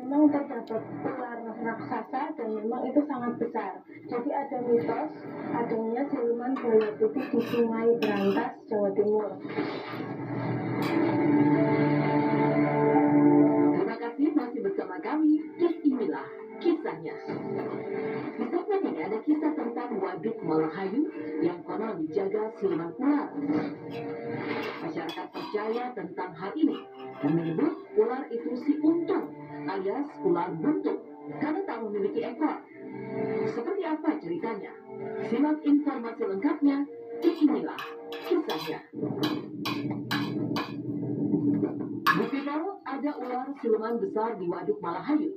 memang terdapat ular raksasa dan memang itu sangat besar. Jadi ada mitos adanya siluman buaya putih di Sungai Berantas, Jawa Timur. Terima kasih masih bersama kami. Dan inilah kisahnya. Di segmen ini ada kisah tentang Waduk Malahayu yang konon dijaga siluman ular. Masyarakat percaya tentang hal ini dan menyebut ular itu si untung alias ular buntung karena tak memiliki ekor. Seperti apa ceritanya? Simak informasi lengkapnya di inilah kisahnya. Bu People, ada ular siluman besar di Waduk Malahayu.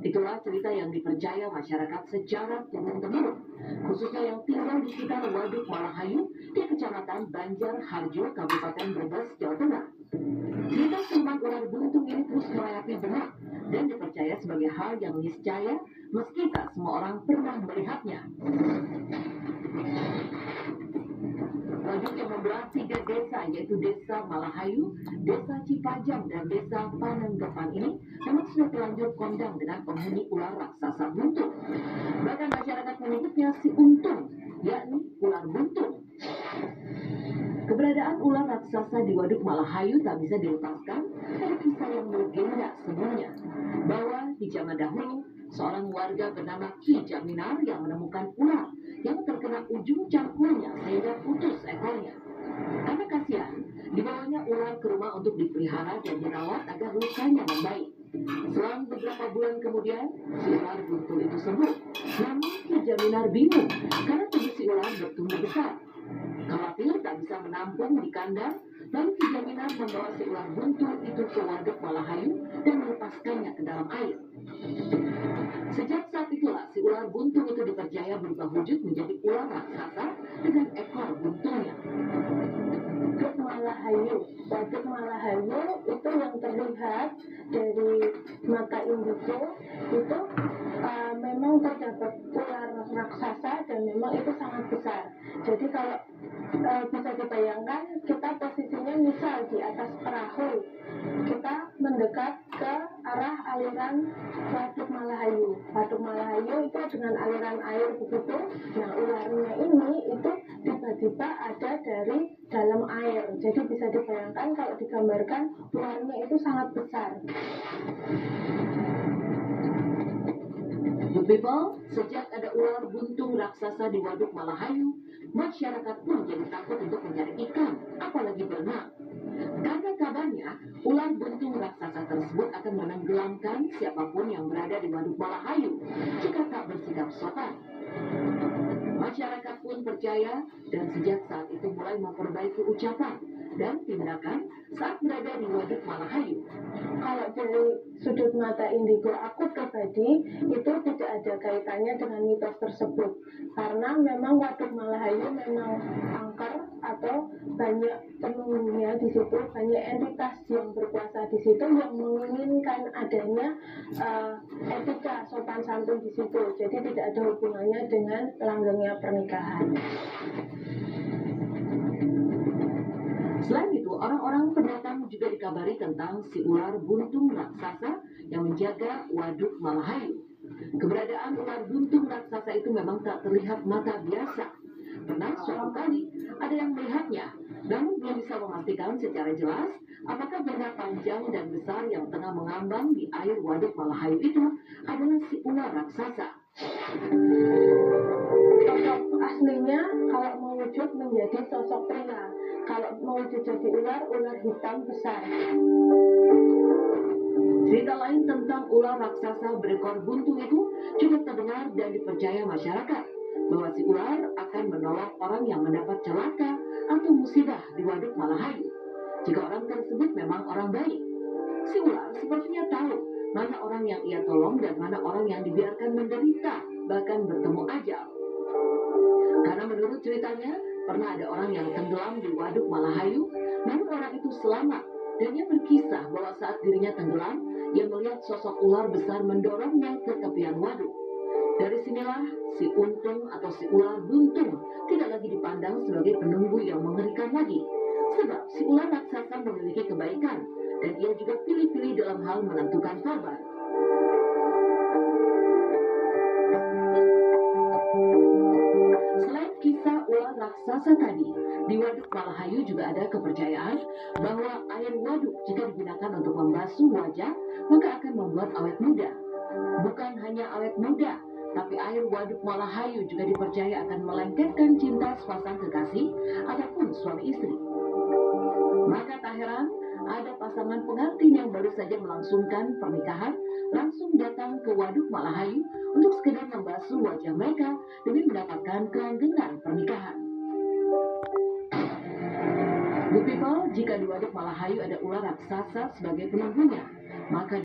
Itulah cerita yang dipercaya masyarakat secara turun-temurun, khususnya yang tinggal di sekitar Waduk Malahayu di Kecamatan Banjarharjo, Kabupaten Brebes, Jawa Tengah. Cerita siluman ular buntung ini terus merayapi benak dan dipercaya sebagai hal yang niscaya meski tak semua orang pernah melihatnya. Waduk yang membelah 3 desa yaitu Desa Malahayu, Desa Cipajang, dan Desa Panenggepan ini memang sudah terlanjur kondang dengan penghuni ular raksasa buntung. Bahkan masyarakat menyebutnya si untung, yakni ular buntung. Keberadaan ular raksasa di Waduk Malahayu tak bisa dilepaskan dari kisah yang melegenda semuanya. Bahwa di zaman dahulu, seorang warga bernama Ki Jaminar yang menemukan ular yang terkena ujung cangkulnya sehingga putus ekornya. Karena kasihan, dibawanya ular ke rumah untuk dipelihara dan dirawat agar lukanya membaik. Selang beberapa bulan kemudian, si ular buntung itu sembuh. Namun Ki Jaminar bingung karena tubuh si ular bertumbuh besar. Khawatir tak bisa menampung di kandang, lalu Ki Jaminar membawa si ular buntung itu ke Waduk Malahayu dan melepaskannya ke dalam air. Sejak saat itulah si ular buntung itu dipercaya berubah wujud menjadi ular raksasa dengan ekor buntungnya. Waduk Malahayu. Waduk Malahayu itu yang terlihat dari mata indigo itu memang terdapat ular raksasa dan memang itu sangat besar. Jadi kalau bisa dibayangkan kita posisinya misal di atas perahu, kita mendekat ke arah aliran Waduk Malahayu. Waduk Malahayu itu dengan aliran air begitu. Nah ularnya ini itu tiba-tiba ada dari dalam air. Jadi bisa dibayangkan kalau digambarkan ularnya itu sangat besar. Bu People, sejak ada ular buntung raksasa di Waduk Malahayu, masyarakat pun jadi takut untuk mencari ikan, apalagi berenang. Karena kabarnya, ular buntung raksasa tersebut akan menenggelamkan siapapun yang berada di Waduk Malahayu jika tak bersikap sopan. Masyarakat pun percaya dan sejak saat itu mulai memperbaiki ucapan dan tindakan saat berada di Waduk Malahayu. Kalau dari sudut mata indigo aku pribadi itu tidak ada kaitannya dengan mitos tersebut karena memang Waduk Malahayu memang angker atau banyak penunggunya di situ, banyak entitas yang berkuasa di situ yang menginginkan adanya etika sopan santun di situ. Jadi tidak ada hubungannya dengan langgengnya pernikahan. Selain itu, orang-orang pendatang juga dikabari tentang si ular buntung raksasa yang menjaga Waduk Malahayu. Keberadaan ular buntung raksasa itu memang tak terlihat mata biasa. Pernah suatu kali ada yang melihatnya, namun belum bisa memastikan secara jelas apakah benda panjang dan besar yang tengah mengambang di air Waduk Malahayu itu adalah si ular raksasa. Sosok aslinya kalau mewujud menjadi sosok pria, kalau mewujud jadi ular hitam besar. Cerita lain tentang ular raksasa berekor buntung itu juga terdengar dan dipercaya masyarakat bahwa si ular akan menolong orang yang mendapat celaka atau musibah di Waduk Malahayu jika orang tersebut memang orang baik. Si ular sepertinya tahu mana orang yang ia tolong dan mana orang yang dibiarkan menderita bahkan bertemu ajal. Karena menurut ceritanya pernah ada orang yang tenggelam di Waduk Malahayu, namun orang itu selamat dan ia berkisah bahwa saat dirinya tenggelam, ia melihat sosok ular besar mendorongnya ke tepian waduk. Dari sinilah si untung atau si ular buntung tidak lagi dipandang sebagai penunggu yang mengerikan lagi. Sebab si ular raksasa memiliki kebaikan dan ia juga pilih-pilih dalam hal menentukan korban. raksasa tadi, di Waduk Malahayu juga ada kepercayaan bahwa air waduk jika digunakan untuk membasuh wajah, maka akan membuat awet muda. Bukan hanya awet muda, tapi air waduk Malahayu juga dipercaya akan melengketkan cinta sepasang kekasih ataupun suami istri. Maka tak heran, ada pasangan pengantin yang baru saja melangsungkan pernikahan langsung datang ke Waduk Malahayu untuk sekedar membasuh wajah mereka demi mendapatkan kelanggengan pernikahan. Good people, jika di Waduk Malahayu ada ular raksasa sebagai penunggunya, maka